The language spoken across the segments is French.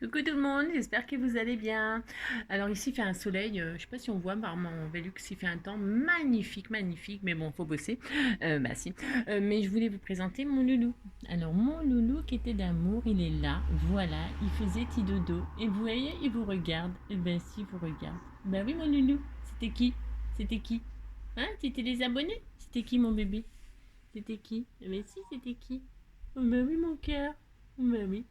Coucou tout le monde, j'espère que vous allez bien. Alors ici il fait un soleil, je ne sais pas si on voit par mon Velux, il fait un temps magnifique, magnifique, mais bon, faut bosser. Bah si. Mais je voulais vous présenter mon loulou. Alors mon loulou qui était d'amour, il est là, voilà, il faisait petit dodo. Et vous voyez, il vous regarde. Et ben si, il vous regarde. Bah oui mon loulou, c'était qui? C'était qui? Hein? C'était les abonnés? C'était qui mon bébé? C'était qui? Mais si, c'était qui? Oh, bah oui mon cœur. Bah oui.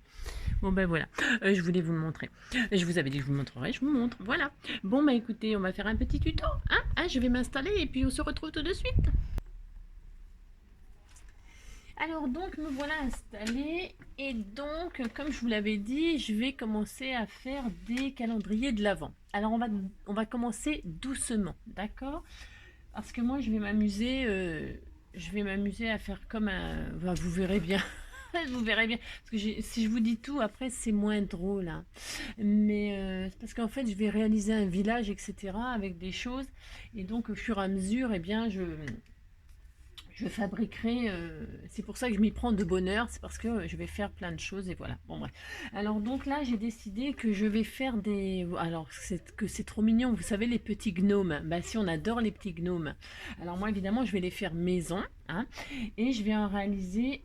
Bon ben voilà, je voulais vous le montrer. Je vous avais dit que je vous montrerai, je vous montre. Voilà. Bon ben écoutez, on va faire un petit tuto. Je vais m'installer et puis on se retrouve tout de suite. Alors donc me voilà installée et donc comme je vous l'avais dit, je vais commencer à faire des calendriers de l'Avent. Alors on va commencer doucement, d'accord? Parce que moi je vais m'amuser à faire comme un... Enfin, vous verrez bien. Vous verrez bien. Parce que si je vous dis tout, après, c'est moins drôle, hein. Mais c'est parce qu'en fait, je vais réaliser un village, etc. avec des choses. Et donc, au fur et à mesure, eh bien, je fabriquerai. C'est pour ça que je m'y prends de bonne heure. C'est parce que je vais faire plein de choses. Et voilà. Bon, bref. Alors, donc là, j'ai décidé que je vais faire des. Alors, c'est trop mignon. Vous savez, les petits gnomes. Bah, si, on adore les petits gnomes. Alors, moi, évidemment, je vais les faire maison, hein. Et je vais en réaliser.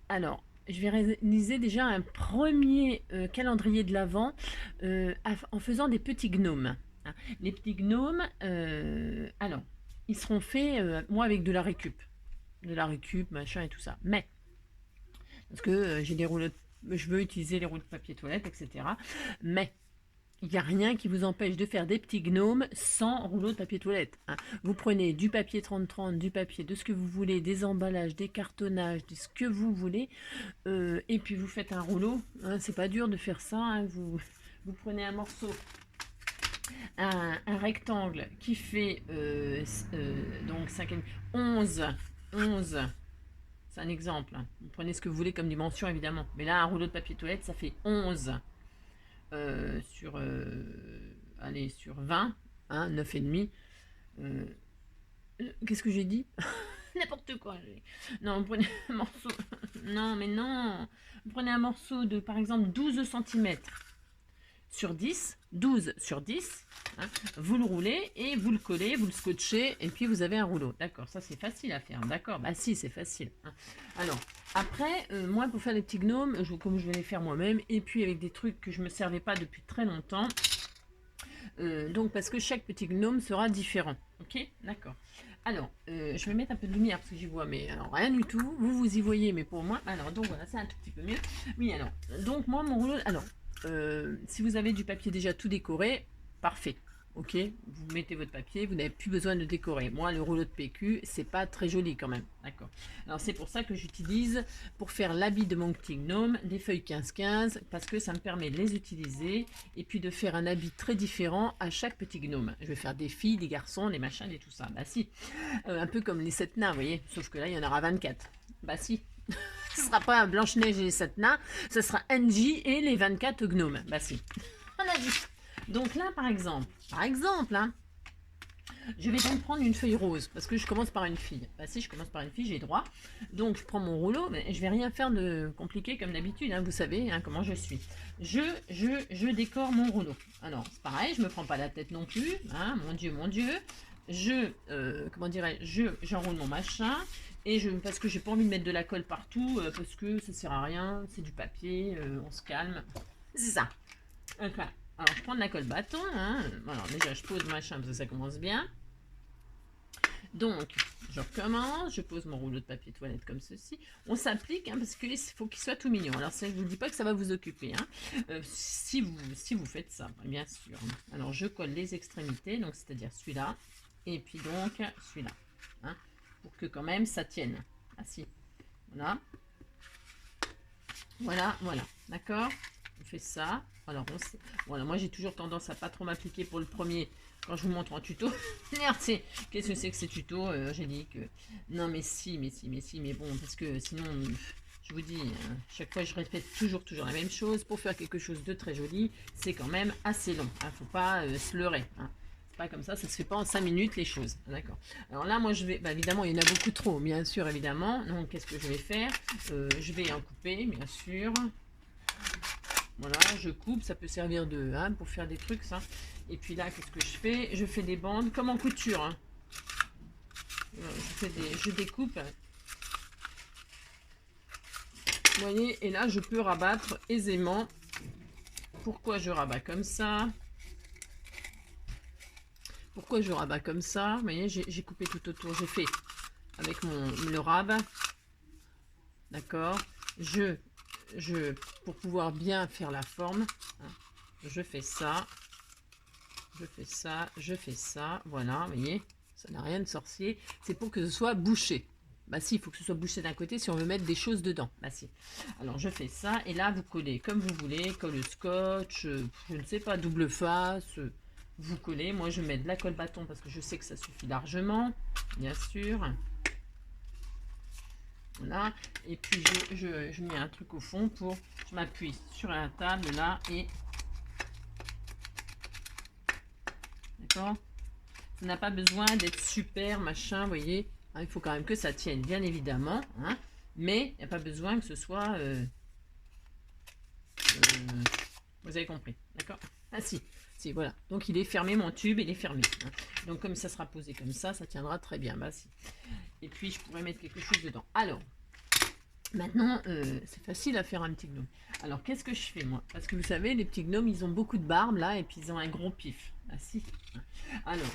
Alors, je vais réaliser déjà un premier calendrier de l'Avent en faisant des petits gnomes, hein. Les petits gnomes, alors, ils seront faits, moi, avec de la récup, machin et tout ça. Mais, parce que j'ai des rouleaux je veux utiliser les rouleaux de papier toilette, etc. Mais, il n'y a rien qui vous empêche de faire des petits gnomes sans rouleau de papier toilette, hein. Vous prenez du papier 30-30, du papier de ce que vous voulez, des emballages, des cartonnages, de ce que vous voulez, et puis vous faites un rouleau, hein. C'est pas dur de faire ça, hein. Vous prenez un morceau, un rectangle qui fait donc 5 11, 11. C'est un exemple, hein. Vous prenez ce que vous voulez comme dimension évidemment. Mais là, un rouleau de papier toilette, ça fait 11 sur, allez, sur 20, hein, 9,5. Euh, Qu'est-ce que j'ai dit? N'importe quoi. Non, vous prenez un morceau. Non, mais non. Vous prenez un morceau de, par exemple, 12 centimètres sur 10, 12 sur 10, hein, vous le roulez et vous le collez, vous le scotchez et puis vous avez un rouleau. D'accord, ça c'est facile à faire, d'accord? Bah si, c'est facile, hein. Alors, après, moi pour faire les petits gnomes, comme je vais les faire moi-même, et puis avec des trucs que je ne me servais pas depuis très longtemps, donc parce que chaque petit gnome sera différent, ok? D'accord. Alors, je vais mettre un peu de lumière parce que j'y vois, mais alors rien du tout. Vous y voyez, mais pour moi, alors donc voilà, c'est un tout petit peu mieux. Oui, alors, donc moi mon rouleau, alors, si vous avez du papier déjà tout décoré, parfait. Ok, vous mettez votre papier, vous n'avez plus besoin de décorer. Moi, le rouleau de PQ, c'est pas très joli quand même. D'accord. Alors, c'est pour ça que j'utilise, pour faire l'habit de mon petit gnome, des feuilles 15-15, parce que ça me permet de les utiliser et puis de faire un habit très différent à chaque petit gnome. Je vais faire des filles, des garçons, des machins et tout ça. Bah, si. Un peu comme les 7 nains, vous voyez. Sauf que là, il y en aura 24. Bah, si. Ce sera pas Blanche-Neige et les 7 nains, ce sera Angie et les 24 gnomes. Bah si. On a dit. Donc là, par exemple, hein, je vais donc prendre une feuille rose, parce que je commence par une fille. Bah si, je commence par une fille, j'ai droit. Donc je prends mon rouleau, mais je vais rien faire de compliqué comme d'habitude, hein, vous savez hein, comment je suis. Je décore mon rouleau. Alors, c'est pareil, je me prends pas la tête non plus, hein, mon Dieu, mon Dieu. Comment dirais-je, j'enroule mon machin, parce que j'ai pas envie de mettre de la colle partout, parce que ça sert à rien, c'est du papier, on se calme. C'est ça. Ok. Alors, je prends de la colle bâton, hein. Alors, déjà, je pose machin parce que ça commence bien. Donc, je recommence, je pose mon rouleau de papier toilette comme ceci. On s'applique hein, parce qu'il faut qu'il soit tout mignon. Alors, ça, je ne vous dis pas que ça va vous occuper, hein. Si vous faites ça, bien sûr. Alors, je colle les extrémités, donc c'est-à-dire celui-là, et puis donc celui-là, hein, pour que quand même ça tienne. Ah si, voilà. Voilà, voilà, d'accord. On fait ça. Alors, voilà, moi j'ai toujours tendance à pas trop m'appliquer pour le premier quand je vous montre en tuto. Merde, qu'est-ce que c'est que ces tutos? J'ai dit que non, mais si, mais bon, parce que sinon, je vous dis, chaque fois je répète toujours la même chose. Pour faire quelque chose de très joli, c'est quand même assez long. Hein, faut pas se leurrer. Hein. C'est pas comme ça se fait pas en 5 minutes les choses. D'accord. Alors là, moi je vais, bah, évidemment, il y en a beaucoup trop, bien sûr, évidemment. Donc, qu'est-ce que je vais faire? Je vais en couper, bien sûr. Voilà, je coupe, ça peut servir de pour faire des trucs, ça. Et puis là, qu'est-ce que je fais? Je fais des bandes, comme en couture. Hein. Je découpe. Vous voyez, et là, je peux rabattre aisément. Pourquoi je rabats comme ça? Pourquoi je rabats comme ça? Vous voyez, j'ai coupé tout autour. J'ai fait avec le rabat. D'accord? Pour pouvoir bien faire la forme, hein, je fais ça. Je fais ça, je fais ça. Voilà, vous voyez, ça n'a rien de sorcier. C'est pour que ce soit bouché. Bah si, il faut que ce soit bouché d'un côté si on veut mettre des choses dedans. Bah si. Alors je fais ça et là vous collez comme vous voulez, colle scotch, je ne sais pas, double face, vous collez. Moi je mets de la colle bâton parce que je sais que ça suffit largement, bien sûr. Voilà. Et puis je mets un truc au fond pour, je m'appuie sur la table là et d'accord. Ça n'a pas besoin d'être super machin, vous voyez. Hein, il faut quand même que ça tienne, bien évidemment. Hein, mais il n'y a pas besoin que ce soit... vous avez compris, d'accord? Ah si, si, voilà. Donc il est fermé, mon tube, il est fermé. Hein. Donc comme ça sera posé comme ça tiendra très bien. Bah si. Et puis je pourrais mettre quelque chose dedans. Alors, maintenant, c'est facile à faire un petit gnome. Alors, qu'est-ce que je fais, moi? Parce que vous savez, les petits gnomes, ils ont beaucoup de barbe, là, et puis ils ont un gros pif. Ah, si. Alors,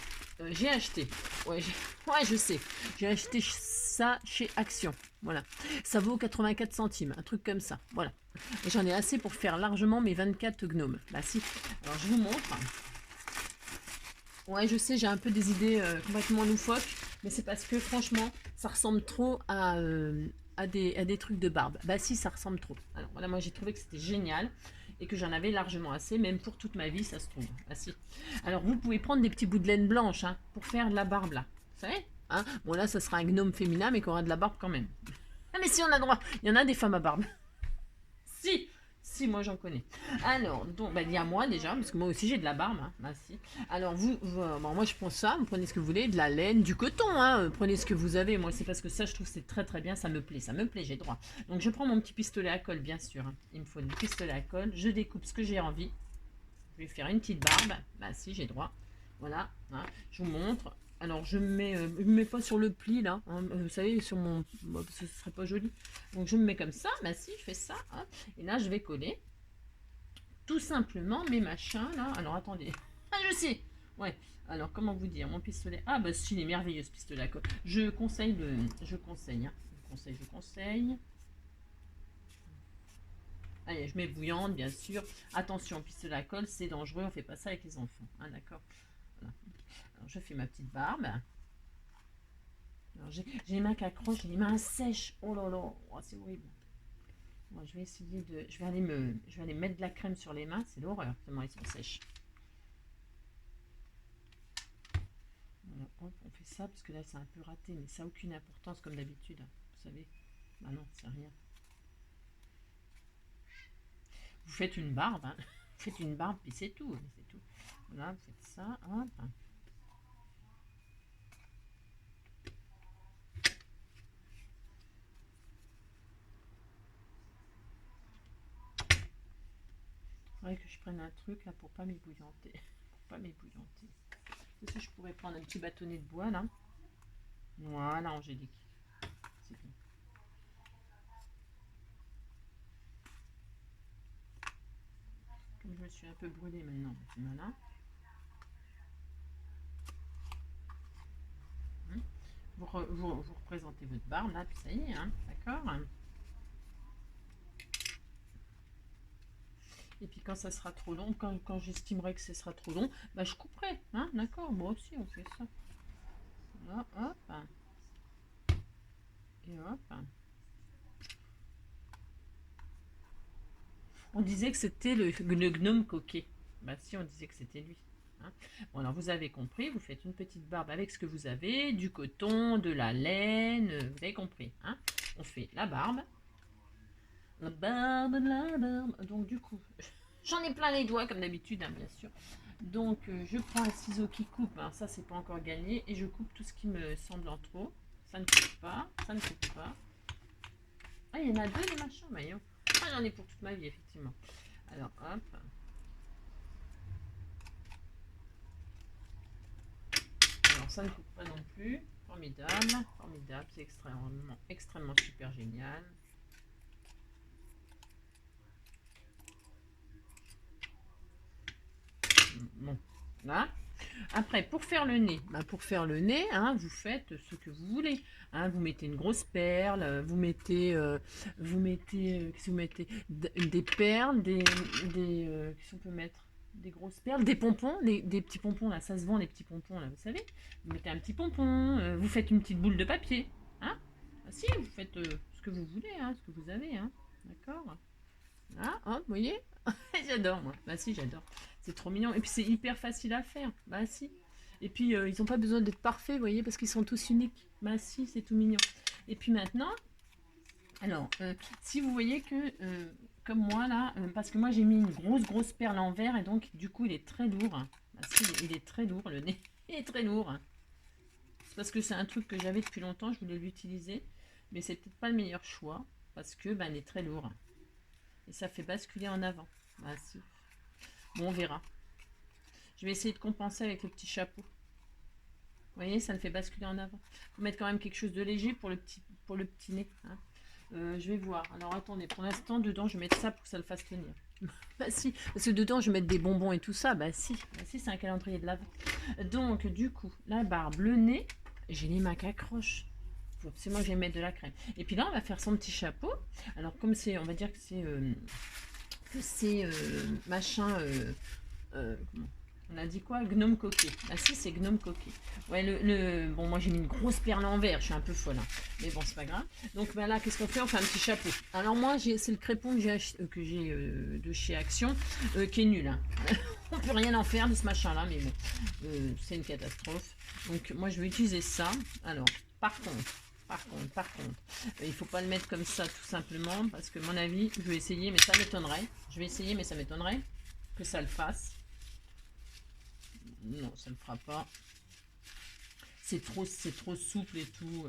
j'ai acheté. Ouais, je sais. J'ai acheté ça chez Action. Voilà. Ça vaut 84 centimes, un truc comme ça. Voilà. Et j'en ai assez pour faire largement mes 24 gnomes. Bah, si. Alors, je vous montre. Ouais, je sais, j'ai un peu des idées complètement loufoques, mais c'est parce que franchement, ça ressemble trop à des trucs de barbe. Bah si, ça ressemble trop. Alors voilà, moi j'ai trouvé que c'était génial et que j'en avais largement assez, même pour toute ma vie, ça se trouve. Bah si. Alors vous pouvez prendre des petits bouts de laine blanche hein, pour faire de la barbe là. Vous savez hein. Bon là, ça sera un gnome féminin, mais qui aura de la barbe quand même. Ah mais si, on a droit. Il y en a des femmes à barbe. Si, si, moi j'en connais. Alors, donc, bah, il y a moi déjà, parce que moi aussi j'ai de la barbe. Hein. Bah, si. Alors, bon, moi je prends ça, vous prenez ce que vous voulez, de la laine, du coton, hein, prenez ce que vous avez. Moi c'est parce que ça, je trouve c'est très très bien, ça me plaît, j'ai droit. Donc, je prends mon petit pistolet à colle, bien sûr. Hein. Il me faut du pistolet à colle, je découpe ce que j'ai envie. Je vais faire une petite barbe. Bah, si, j'ai droit. Voilà, hein. Je vous montre. Alors je me mets pas sur le pli là, hein, vous savez sur mon, bon, ce serait pas joli. Donc je me mets comme ça, bah si je fais ça, hein, et là je vais coller tout simplement mes machins là. Alors attendez, ah je sais, ouais. Alors comment vous dire, mon pistolet, ah bah si il est merveilleux ce pistolet à colle. Je conseille je conseille, hein. Je conseille. Allez, je mets bouillante bien sûr. Attention, pistolet à colle c'est dangereux, on fait pas ça avec les enfants, hein, d'accord. Voilà. Alors je fais ma petite barbe. J'ai les mains qui accrochent, j'ai les mains sèches. Oh là là, oh, c'est horrible. Moi, je vais essayer de. Je vais aller mettre de la crème sur les mains. C'est l'horreur, tellement elles sont sèches. Voilà, hop, on fait ça parce que là, c'est un peu raté, mais ça n'a aucune importance comme d'habitude. Vous savez. Bah non, c'est rien. Vous faites une barbe, hein. Vous faites une barbe, puis c'est tout. C'est tout. Voilà, vous faites ça. Hop. Il faudrait que je prenne un truc là pour pas m'ébouillanter. Pour pas m'ébouillanter. Est-ce que je pourrais prendre un petit bâtonnet de bois là? Voilà, Angélique. C'est bien. Comme je me suis un peu brûlée maintenant, voilà. Vous représentez votre barbe là, puis ça y est, hein, d'accord. Et puis quand ça sera trop long, quand j'estimerai que ce sera trop long, bah je couperai, hein, d'accord. Moi aussi on fait ça. Là, hop. Et hop. On disait que c'était le gnome coquet. Bah si, on disait que c'était lui. Hein. Bon alors vous avez compris, vous faites une petite barbe avec ce que vous avez, du coton, de la laine, vous avez compris. Hein. On fait la barbe. La barbe, la barbe. Donc du coup, j'en ai plein les doigts comme d'habitude, hein, bien sûr. Donc je prends un ciseau qui coupe, hein, ça c'est pas encore gagné, et je coupe tout ce qui me semble en trop. Ça ne coupe pas, ça ne coupe pas. Ah, il y en a deux des machins, maillot. Ah, j'en ai pour toute ma vie, effectivement. Alors, hop. Alors, ça ne coupe pas non plus. Formidable, formidable. C'est extrêmement super génial. Bon, là. Après, pour faire le nez, hein, vous faites ce que vous voulez. Hein, vous mettez une grosse perle, vous mettez qu'est-ce que vous mettez des perles, qu'est-ce qu'on peut mettre? Des grosses perles, des pompons, des petits pompons là, ça se vend les petits pompons là, vous savez. Vous mettez un petit pompon, vous faites une petite boule de papier. Hein, ah, si, vous faites ce que vous voulez, hein, ce que vous avez. Hein, d'accord. Ah, hop, vous voyez. J'adore, moi. Bah si, j'adore. C'est trop mignon. Et puis c'est hyper facile à faire. Bah si. Et puis ils n'ont pas besoin d'être parfaits, vous voyez, parce qu'ils sont tous uniques. Bah si, c'est tout mignon. Et puis maintenant, alors, si vous voyez que, comme moi là, parce que moi j'ai mis une grosse perle en verre et donc du coup il est très lourd. Bah si, il est très lourd, le nez. Il est très lourd. C'est parce que c'est un truc que j'avais depuis longtemps, je voulais l'utiliser. Mais c'est peut-être pas le meilleur choix, parce que bah, il est très lourd. Et ça fait basculer en avant. Bah si. Bon, on verra. Je vais essayer de compenser avec le petit chapeau. Vous voyez, ça le fait basculer en avant. Il faut mettre quand même quelque chose de léger pour le petit nez. Hein. Je vais voir. Alors attendez, pour l'instant, dedans, je vais mettre ça pour que ça le fasse tenir. Bah si, parce que dedans, je vais mettre des bonbons et tout ça. Bah si, c'est un calendrier de l'avant. Donc, du coup, la barbe, le nez, j'ai les mains qui accrochent. C'est moi, je vais mettre de la crème. Et puis là, on va faire son petit chapeau. Alors, comme c'est, on va dire que c'est machin, on a dit quoi? Gnome coquet. Ah si, c'est gnome coquet. Ouais, bon, moi j'ai mis une grosse perle en verre, je suis un peu folle, hein. Mais bon, c'est pas grave. Donc ben là, qu'est-ce qu'on fait? On fait un petit chapeau. Alors moi, c'est le crépon que j'ai de chez Action, qui est nul, hein. On peut rien en faire de ce machin-là, mais bon, c'est une catastrophe. Donc moi, je vais utiliser ça. Alors, par contre, il faut pas le mettre comme ça tout simplement, parce que à mon avis, je vais essayer, mais ça m'étonnerait. Je vais essayer, mais ça m'étonnerait que ça le fasse. Non, ça ne le fera pas. C'est trop souple et tout.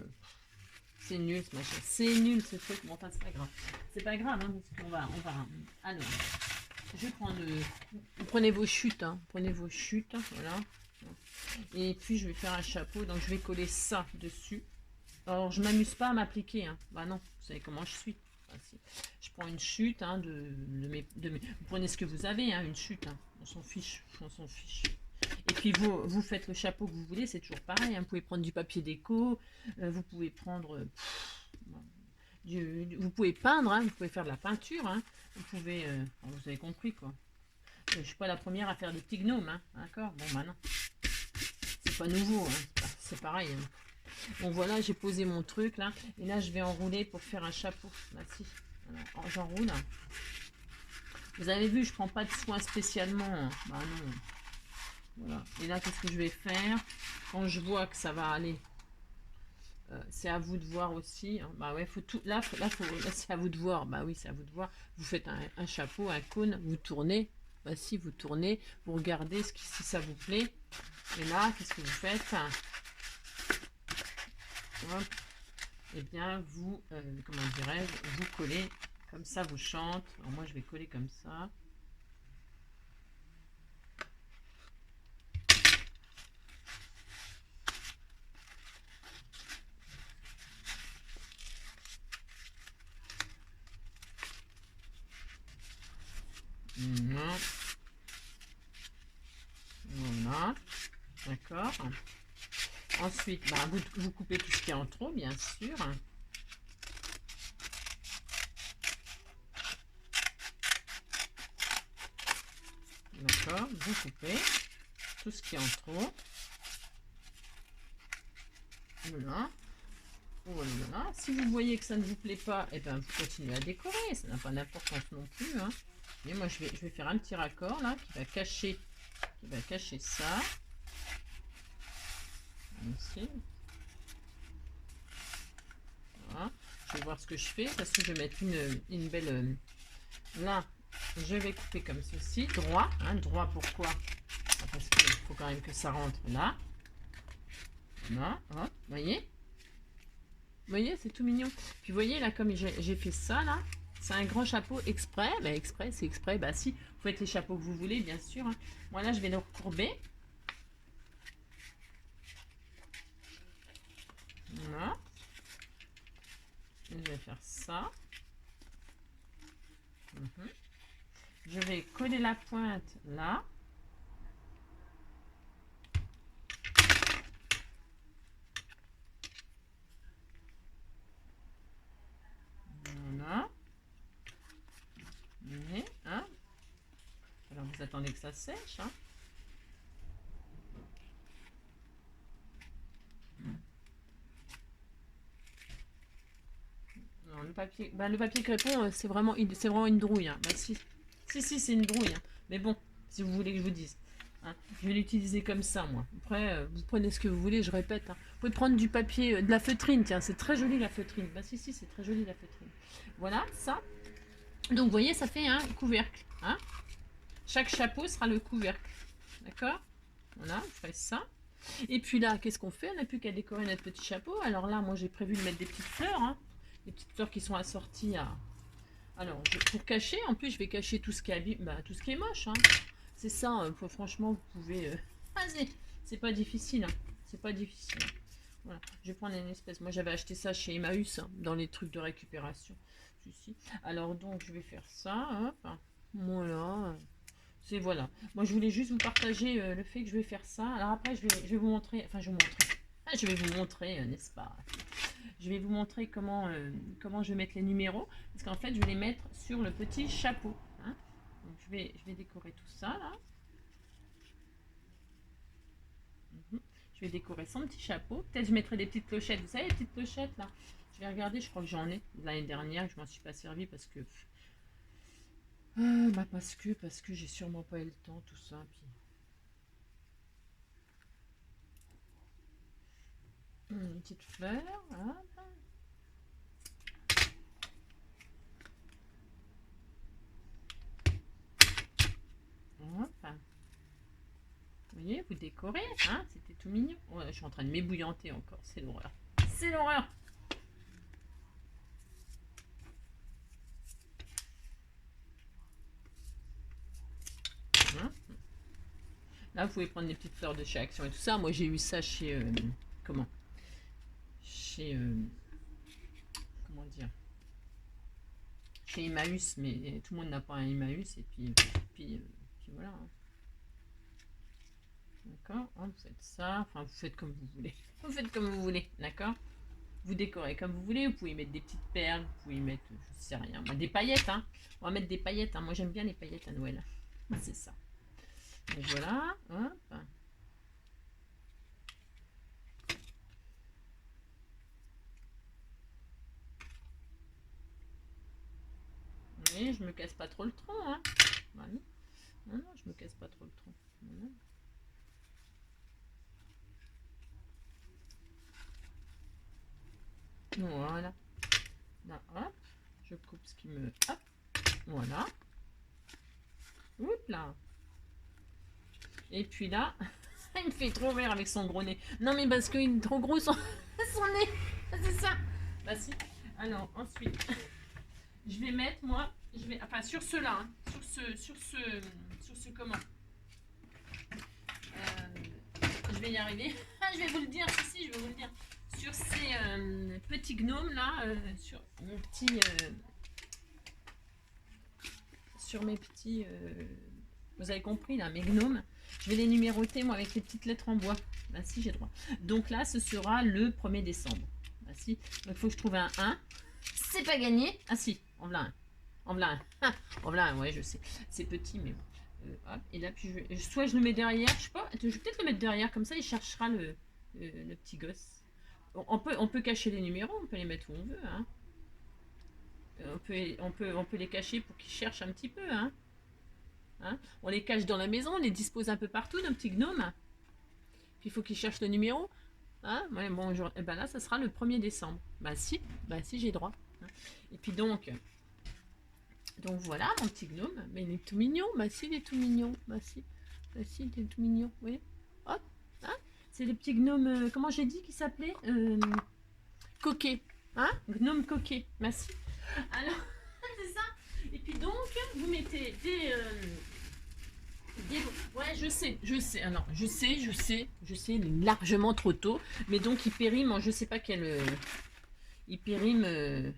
C'est nul ce machin. C'est nul ce truc. Bon, enfin, c'est pas grave. C'est pas grave, hein, parce qu'on va. Alors, je vais prendre. Vous prenez vos chutes, hein. Prenez vos chutes, voilà. Et puis je vais faire un chapeau, donc je vais coller ça dessus. Alors, je m'amuse pas à m'appliquer, hein. Bah non, vous savez comment je suis. Enfin, je prends une chute, hein, vous prenez ce que vous avez, hein, une chute, hein. On s'en fiche, on s'en fiche. Et puis vous faites le chapeau que vous voulez, c'est toujours pareil, hein. Vous pouvez prendre du papier déco, vous pouvez prendre, vous pouvez peindre, hein, vous pouvez faire de la peinture, hein. Vous pouvez, vous avez compris quoi. Je suis pas la première à faire des petits gnomes, hein, d'accord. Bon bah non, c'est pas nouveau, hein. C'est pareil. Hein. Bon voilà, j'ai posé mon truc là, et là je vais enrouler pour faire un chapeau. Là si, j'enroule. Vous avez vu, je prends pas de soin spécialement. Hein. Bah non. Voilà. Et là, qu'est-ce que je vais faire quand je vois que ça va aller? C'est à vous de voir aussi. Hein. Bah ouais, faut tout. Là c'est à vous de voir. Bah oui, c'est à vous de voir. Vous faites un chapeau, un cône, vous tournez. Bah si, vous tournez, vous regardez si ça vous plaît. Et là, qu'est-ce que vous faites? Hop. Et bien, vous, comment dirais-je, vous collez. Comme ça, vous chante. Alors moi, je vais coller comme ça. Voilà. D'accord. Ensuite, bah, vous coupez tout ce qui est en trop, bien sûr. D'accord, vous coupez tout ce qui est en trop. Voilà. Voilà. Si vous voyez que ça ne vous plaît pas, et ben vous continuez à décorer. Ça n'a pas d'importance non plus. Hein. Mais moi, je vais faire un petit raccord là qui va cacher ça. Ici. Voilà. Je vais voir ce que je fais parce que je vais mettre une belle. Là, je vais couper comme ceci, droit. Hein, droit pourquoi? Parce qu'il faut quand même que ça rentre là. Là, hop, voyez? Vous voyez, c'est tout mignon. Puis vous voyez là, comme j'ai fait ça là, C'est un grand chapeau exprès. Bah, exprès, c'est exprès. Bah si, vous faites les chapeaux que vous voulez, bien sûr. Hein. Moi là, je vais le recourber. Voilà. Je vais faire ça. Je vais coller la pointe là. Voilà. Et, hein. Alors vous attendez que ça sèche. Hein. Alors, le papier crépon, c'est vraiment une drouille. Hein. Bah si, c'est une drouille. Hein. Mais bon, si vous voulez que je vous dise. Hein. Je vais l'utiliser comme ça, moi. Après, vous prenez ce que vous voulez, je répète. Hein. Vous pouvez prendre du papier, de la feutrine, tiens, c'est très joli la feutrine. Bah si, c'est très joli la feutrine. Voilà, ça. Donc, vous voyez, ça fait un couvercle. Hein. Chaque chapeau sera le couvercle. D'accord. Voilà, je ferai ça. Et puis là, qu'est-ce qu'on fait? On n'a plus qu'à décorer notre petit chapeau. Alors là, moi, j'ai prévu de mettre des petites fleurs. Hein. Des petites fleurs qui sont assorties à... Alors, pour cacher, en plus, je vais cacher tout ce qui est, tout ce qui est moche. Hein. C'est ça, franchement, vous pouvez... c'est pas difficile. Hein. C'est pas difficile. Voilà. Je vais prendre une espèce... Moi, j'avais acheté ça chez Emmaüs, hein, dans les trucs de récupération. Ici. Alors, donc, je vais faire ça. Hop. Voilà. C'est voilà. Moi, je voulais juste vous partager le fait que je vais faire ça. Alors après, je vais vous montrer... Enfin, je vais vous montrer, n'est-ce pas? Je vais vous montrer comment je vais mettre les numéros. Parce qu'en fait, je vais les mettre sur le petit chapeau. Hein. Donc, je vais décorer tout ça, là. Je vais décorer son petit chapeau. Peut-être je mettrai des petites clochettes. Vous savez, les petites clochettes, là. Je vais regarder, je crois que j'en ai l'année dernière. Je m'en suis pas servi parce que... parce que j'ai sûrement pas eu le temps, tout ça. Puis... Une petite fleur, voilà. Hop. Vous voyez, vous décorez, hein, c'était tout mignon. Oh, je suis en train de m'ébouillanter encore, c'est l'horreur. C'est l'horreur. Hein. Là, vous pouvez prendre des petites fleurs de chez Action et tout ça. Moi, j'ai eu ça chez... comment Chez... comment dire Chez Emmaüs, mais tout le monde n'a pas un Emmaüs. Et puis voilà. Hein. D'accord, vous faites ça, enfin vous faites comme vous voulez. Vous faites comme vous voulez, d'accord. Vous décorez comme vous voulez, vous pouvez mettre des petites perles, vous pouvez mettre, je sais rien, moi, des paillettes, hein. On va mettre des paillettes, hein. Moi j'aime bien les paillettes à Noël. C'est ça. Et voilà, hop. Et je me casse pas trop le tronc, hein. Voilà. Non, je me casse pas trop le tronc. Voilà. Voilà. Là, hop. Je coupe ce qui me... Hop. Voilà. Oups là. Et puis là, il me fait trop vert avec son gros nez. Non mais parce qu'il est trop gros son nez. C'est ça. Bah si. Alors ensuite, je vais mettre moi... enfin sur ceux-là. Hein, sur ce comment. Je vais y arriver. Je vais vous le dire. Si, je vais vous le dire. Sur ces petits gnomes là, sur mon petit, sur mes petits, vous avez compris là, mes gnomes, je vais les numéroter moi avec les petites lettres en bois. Bah si, j'ai droit. Donc là, ce sera le 1er décembre. Bah si, donc il faut que je trouve un 1. C'est pas gagné. Ah si, en voilà un. En voilà un. Ah, en voilà un, ouais, je sais. C'est petit, mais bon. Hop, et là, puis soit je le mets derrière, je sais pas, je vais peut-être le mettre derrière, comme ça il cherchera le petit gosse. On peut cacher les numéros, on peut les mettre où on veut. Hein. On peut les cacher pour qu'ils cherchent un petit peu. Hein. Hein. On les cache dans la maison, on les dispose un peu partout, nos petits gnomes. Puis il faut qu'ils cherchent le numéro. Hein. Ouais, bon, et ben là, ça sera le 1er décembre. Bah si j'ai droit. Hein. Et puis donc voilà, mon petit gnome. Mais il est tout mignon. Bah si, il est tout mignon. Bah si, il est tout mignon. Oui. Hop. Hein. C'est les petits gnomes, comment j'ai dit qu'ils s'appelaient coquet. Hein. Gnome coquet. Merci. Alors, c'est Puis donc, vous mettez ouais, je sais, alors, je sais, il est largement trop tôt, mais donc il périme en je sais pas quel... il périme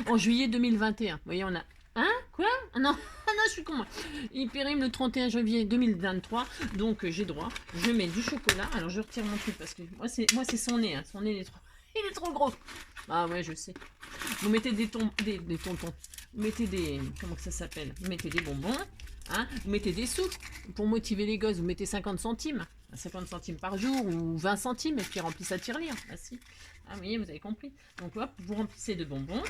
en juillet 2021. Vous voyez, on a... Hein? Quoi? Ah non, ah non, je suis con, moi. Il périme le 31 janvier 2023, donc j'ai droit. Je mets du chocolat. Alors, je retire mon truc parce que moi, c'est son nez. Hein. Son nez, il est trop gros. Ah ouais, je sais. Vous mettez des tontons. Vous mettez des... Comment que ça s'appelle? Vous mettez des bonbons. Hein, vous mettez des sous pour motiver les gosses, vous mettez 50 centimes, 50 centimes par jour ou 20 centimes et puis remplissez à tirelire. Ah si, ah oui, vous avez compris. Donc hop, vous remplissez de bonbons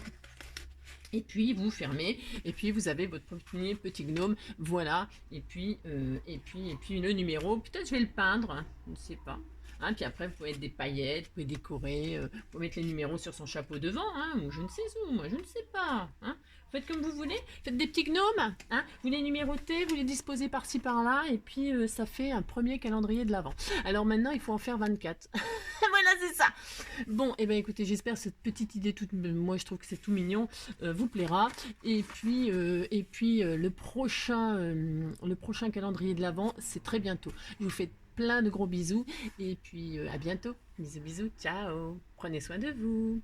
et puis vous fermez et puis vous avez votre premier petit gnome, voilà. Et puis le numéro, peut-être je vais le peindre, hein, je ne sais pas. Hein, puis après, vous pouvez mettre des paillettes, vous pouvez décorer, vous pouvez mettre les numéros sur son chapeau devant, hein, ou je ne sais où, moi je ne sais pas. Hein. Faites comme vous voulez, faites des petits gnomes, hein, vous les numérotez, vous les disposez par-ci par-là, et puis ça fait un premier calendrier de l'Avent. Alors maintenant, il faut en faire 24. Voilà, c'est ça. Bon, et ben écoutez, j'espère que cette petite idée, moi je trouve que c'est tout mignon, vous plaira. Et puis, le prochain calendrier de l'Avent, c'est très bientôt. Je vous fais plein de gros bisous et puis à bientôt. Bisous, bisous, ciao. Prenez soin de vous.